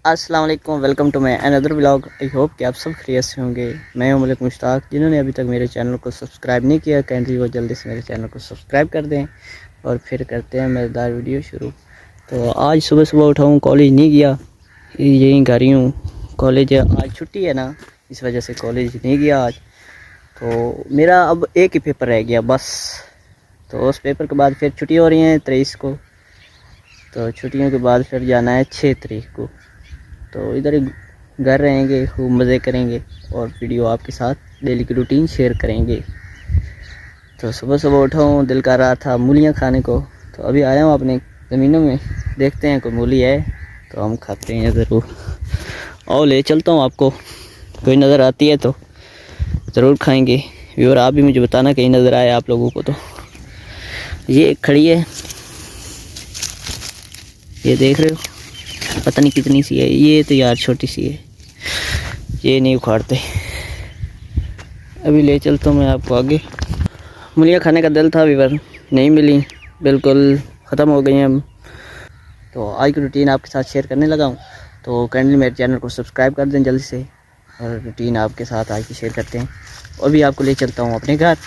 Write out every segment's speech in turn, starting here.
अस्सलाम वालेकुम, welcome to my another vlog. I hope कि आप सब खैरियत से होंगे। मैं हूं मलिक मुश्ताक। जिन्होंने अभी तक मेरे चैनल को सब्सक्राइब नहीं किया, काइंडली वो जल्दी से मेरे चैनल को सब्सक्राइब कर दें और फिर करते हैं मज़ेदार वीडियो शुरू। तो आज सुबह सुबह उठा हूँ, कॉलेज नहीं गया, यहीं घर ही हूँ। कॉलेज आज छुट्टी है ना, इस वजह से कॉलेज नहीं गया आज। तो मेरा अब एक ही पेपर रह गया बस। तो उस पेपर के बाद फिर छुट्टी हो रही हैं 23 को। तो छुट्टियों के बाद फिर जाना है 6 तारीख को। तो इधर ही घर रहेंगे, खूब मज़े करेंगे और वीडियो आपके साथ डेली की रूटीन शेयर करेंगे। तो सुबह सुबह उठा हूँ, दिल कर रहा था मूलियाँ खाने को, तो अभी आया हूँ अपने ज़मीनों में, देखते हैं कोई मूली है तो हम खाते हैं ज़रूर। और ले चलता हूँ आपको, कोई नज़र आती है तो ज़रूर खाएंगे। व्यूअर आप भी मुझे बताना कहीं नज़र आए आप लोगों को। तो ये एक खड़ी है, ये देख रहे हो, पता नहीं कितनी सी है। ये तो यार छोटी सी है, ये नहीं उखाड़ते। अभी ले चलता हूँ मैं आपको आगे। मूलियाँ खाने का दिल था व्यूअर, नहीं मिली, बिल्कुल ख़त्म हो गई हैं हम। तो आज की रूटीन आपके साथ शेयर करने लगा हूँ। तो काइंडली मेरे चैनल को सब्सक्राइब कर दें जल्दी से, और रूटीन आपके साथ आज की शेयर करते हैं। और भी आपको ले चलता हूँ अपने घर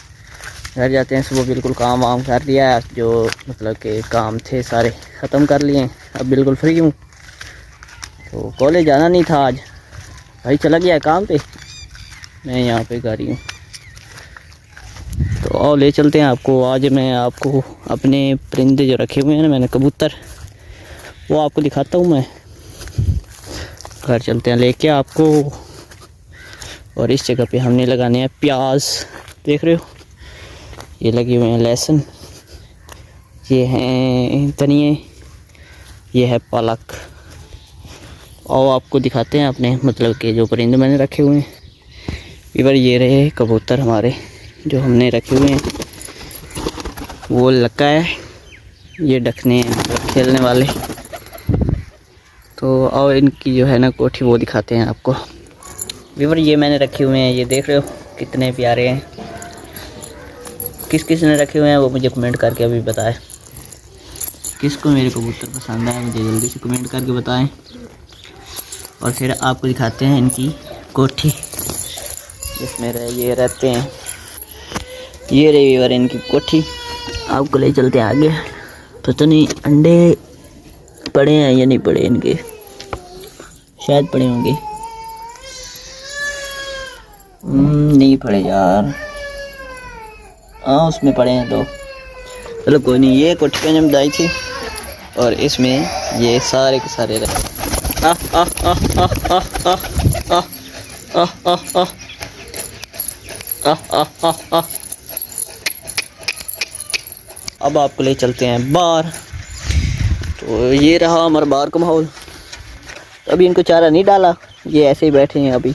जाते हैं। सुबह बिल्कुल काम वाम कर लिया है, जो मतलब के काम थे सारे ख़त्म कर लिए हैं, अब बिल्कुल फ्री हूँ। तो कॉलेज जाना नहीं था आज, भाई चला गया काम पे, मैं यहाँ पे गाड़ी हूँ। तो और ले चलते हैं आपको। आज मैं आपको अपने परिंदे जो रखे हुए हैं ना मैंने, कबूतर, वो आपको दिखाता हूँ मैं। घर चलते हैं लेके आपको। और इस जगह पे हमने लगाने हैं प्याज, देख रहे हो, ये लगे हुए हैं लहसुन, ये हैं धनिए, ये है पालक। और आपको दिखाते हैं अपने मतलब के जो परिंदे मैंने रखे हुए हैं। इधर ये रहे कबूतर हमारे जो हमने रखे हुए हैं, वो लक्का है, ये डकने हैं खेलने वाले। तो और इनकी जो है ना कोठी वो दिखाते हैं आपको। इधर ये मैंने रखे हुए हैं, ये देख रहे हो कितने प्यारे हैं। किस किस ने रखे हुए हैं वो मुझे कमेंट करके अभी बताएं। किसको मेरे कबूतर पसंद है मुझे जल्दी से कमेंट करके बताएं। और फिर आपको दिखाते हैं इनकी कोठी जिसमें ये रहते हैं। ये रही और इनकी कोठी, आपको ले चलते हैं आगे। पता नहीं अंडे पड़े हैं या नहीं पड़े इनके, शायद पड़े होंगे। नहीं पड़े यार, हाँ उसमें पड़े हैं तो चलो कोई नहीं। ये कोठी पे जब दाई थी और इसमें ये सारे के सारे रहे। अब आपको ले चलते हैं बाहर। तो ये रहा हमारा बाहर का माहौल। अभी इनको चारा नहीं डाला, ये ऐसे ही बैठे हैं अभी।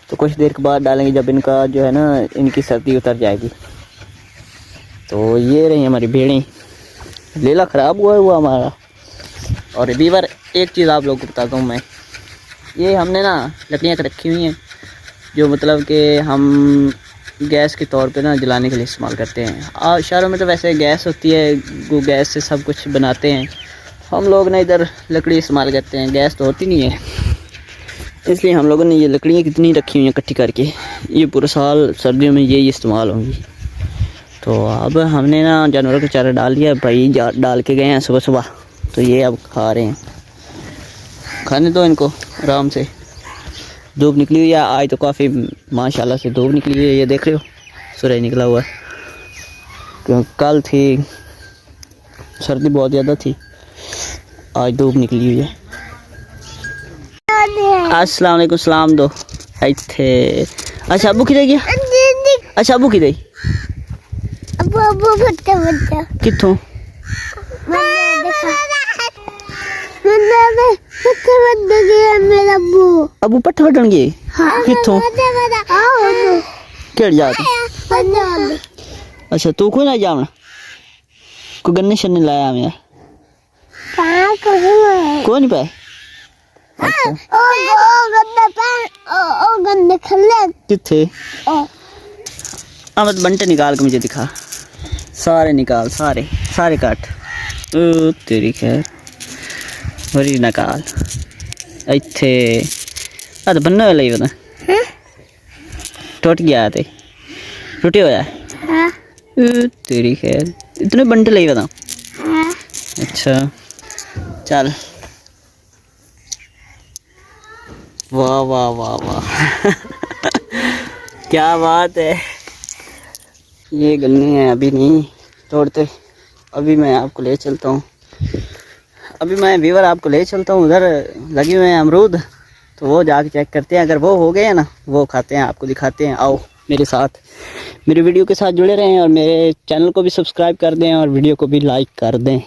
तो कुछ देर के बाद डालेंगे जब इनका जो है ना इनकी सर्दी उतर जाएगी। तो ये रही हमारी भेड़ें, लेला ख़राब हुआ हमारा। और बीवर एक चीज़ आप लोगों को बताता हूँ मैं, ये हमने ना लकड़ियाँ रखी हुई हैं जो मतलब कि हम गैस के तौर पे ना जलाने के लिए इस्तेमाल करते हैं। शहरों में तो वैसे गैस होती है, वो गैस से सब कुछ बनाते हैं। हम लोग ना इधर लकड़ी इस्तेमाल करते हैं, गैस तो होती नहीं है, इसलिए हम लोगों ने ये लकड़ियाँ कितनी रखी हुई हैं इकट्ठी करके, ये पूरे साल सर्दियों में यही इस्तेमाल होंगी। तो अब हमने ना जानवरों का चारा डाल दिया भाई, डाल के गए हैं सुबह सुबह। तो ये अब खा रहे हैं, खाने दो इनको आराम से। धूप निकली हुई है आज तो काफ़ी माशाल्लाह से धूप निकली हुई है, ये देख रहे हो सूरज निकला हुआ है। क्योंकि कल थी सर्दी बहुत ज़्यादा थी, आज धूप निकली हुई है। अस्सलाम वालेकुम, सलाम दो थे। अच्छा अबू किधर गया? अच्छा अबू किधर? कित्थों? अबू पट्ठे वड्डन गए कित्थों? केड़ जात? अच्छा तू कोई ना जावना, कोई गन्ने शन्ने लाया मैं कोई नहीं पाए। किथे? मत बंटे निकाल के मुझे दिखा, सारे निकाल, सारे सारे काट। ओ तेरी खैर, बड़ी निकाल। ਇੱਥੇ ਆ ਤਾਂ ਬੰਨਾ ਲਈ ਪਤਾ टूट गया थे टूटे होया तेरी खैर इतने बंडल ही बता अच्छा चल वाह वाह वाह वाह क्या बात है। ये गन्ने हैं अभी नहीं तोड़ते, अभी मैं आपको ले चलता हूँ। अभी मैं व्यूअर आपको ले चलता हूँ, उधर लगे हुए हैं अमरूद, तो वो जाके चेक करते हैं। अगर वो हो गए हैं ना, वो खाते हैं, आपको दिखाते हैं। आओ मेरे साथ, मेरे वीडियो के साथ जुड़े रहें और मेरे चैनल को भी सब्सक्राइब कर दें और वीडियो को भी लाइक कर दें।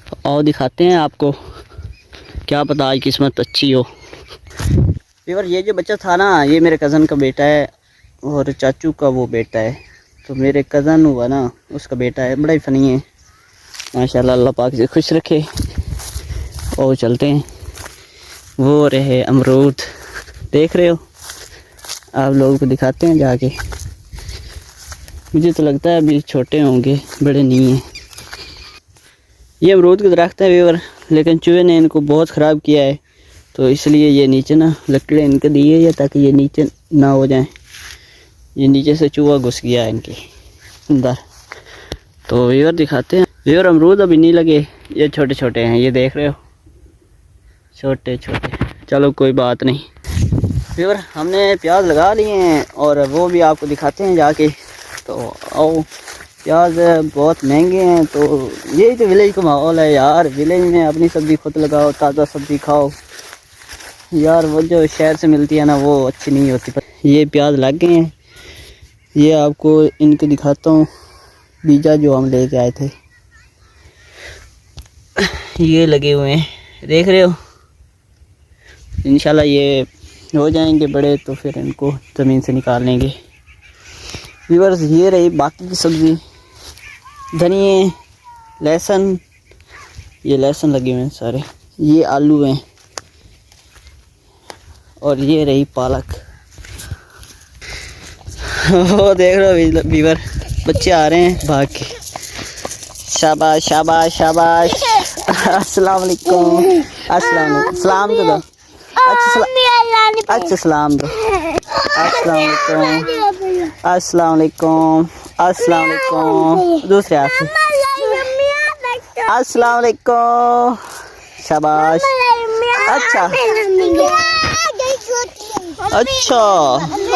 तो आओ दिखाते हैं आपको, क्या पता आज किस्मत अच्छी हो। व्यूअर ये जो बच्चा था ना, ये मेरे कज़न का बेटा है और चाचू का वो बेटा है। तो मेरे कज़न हुआ ना, उसका बेटा है, बड़ा ही फ़नी है माशाल्लाह। अल्लाह पाक से खुश रखे। और चलते हैं, वो रहे अमरूद, देख रहे हो, आप लोगों को दिखाते हैं जाके। मुझे तो लगता है अभी छोटे होंगे, बड़े नहीं हैं। ये अमरूद के दरख्त है व्यूअर, लेकिन चूहे ने इनको बहुत ख़राब किया है, तो इसलिए ये नीचे ना लकड़े इनके दिए है ताकि ये नीचे ना हो जाएं। ये नीचे से चूहा घुस गया है इनके अंदर। तो व्यूअर दिखाते हैं। व्यूअर अमरूद अभी नहीं लगे, ये छोटे छोटे हैं, ये देख रहे हो, छोटे छोटे। चलो कोई बात नहीं। व्यूअर हमने प्याज लगा लिए हैं और वो भी आपको दिखाते हैं जाके। तो आओ, प्याज बहुत महंगे हैं, तो यही तो विलेज का माहौल है यार। विलेज में अपनी सब्ज़ी खुद लगाओ, ताज़ा सब्ज़ी खाओ यार। वो जो शहर से मिलती है ना, वो अच्छी नहीं होती। पर ये प्याज लग गए हैं, ये आपको इनको दिखाता हूँ, बीजा जो हम लेके आए थे, ये लगे हुए हैं, देख रहे हो। इंशाल्लाह ये हो जाएंगे बड़े तो फिर इनको ज़मीन से निकाल लेंगे। व्यूअर्स ये रही बाकी की सब्ज़ी, धनिए, लहसुन, ये लहसुन लगे हुए हैं सारे, ये आलू हैं और ये रही पालक। वो देख रहे हो व्यूअर, बच्चे आ रहे हैं भाग के। शाबाश शाबाश शाबाश। अस्सलाम वालेकुम, अस्सलाम वालेकुम, सलाम तो दो। अच्छा सलाम दो। अस्सलाम वालेकुम, अस्सलाम वालेकुम, अस्सलाम वालेकुम। दूसरे हाथ से अस्सलाम वालेकुम, शाबाश। अच्छा अच्छा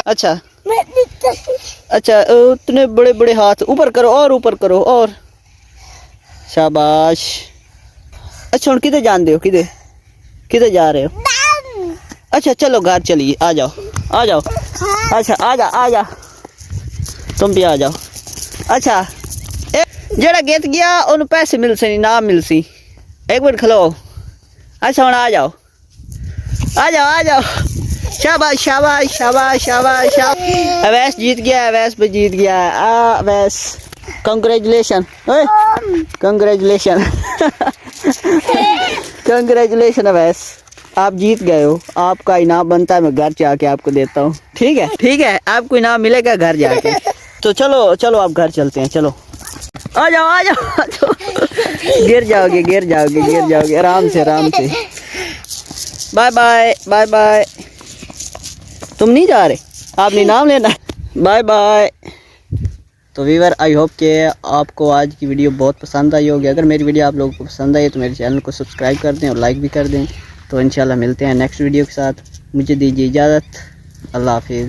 अच्छा अच्छा, उतने बड़े बड़े हाथ ऊपर करो और ऊपर करो और, शाबाश। अच्छा हम किधर जान दे हो, किधर किधर जा रहे हो? अच्छा चलो घर चलिए, आ जाओ आ जाओ। अच्छा आ जा तुम भी आ जाओ। अच्छा जेड़ा गेत गया उन पैसे मिल से ना मिल सी, एक मिनट खलो। अच्छा हम आ जाओ आ जाओ आ जाओ। शाबाश शाबाश शाबाश शाबाश। अवैस जीत गया, अवैस भी जीत गया। Awais congratulation, congratulation congratulation Awais, आप जीत गए हो। आपका इनाम बनता है, मैं घर जाके आपको देता हूँ। ठीक है ठीक है, आपको इनाम मिलेगा घर जाके। तो चलो चलो आप घर चलते हैं, चलो आ जाओ आ जाओ। गिर जाओगे गिर जाओगे गिर जाओगे, आराम से आराम से। Bye bye bye bye. तुम नहीं जा रहे, आपने इनाम लेना। Bye bye. तो व्यूअर आई होप कि आपको आज की वीडियो बहुत पसंद आई होगी। अगर मेरी वीडियो आप लोगों को पसंद आई तो मेरे चैनल को सब्सक्राइब कर दें और लाइक भी कर दें। तो इंशाल्लाह मिलते हैं नेक्स्ट वीडियो के साथ। मुझे दीजिए इजाज़त, अल्लाह हाफिज़।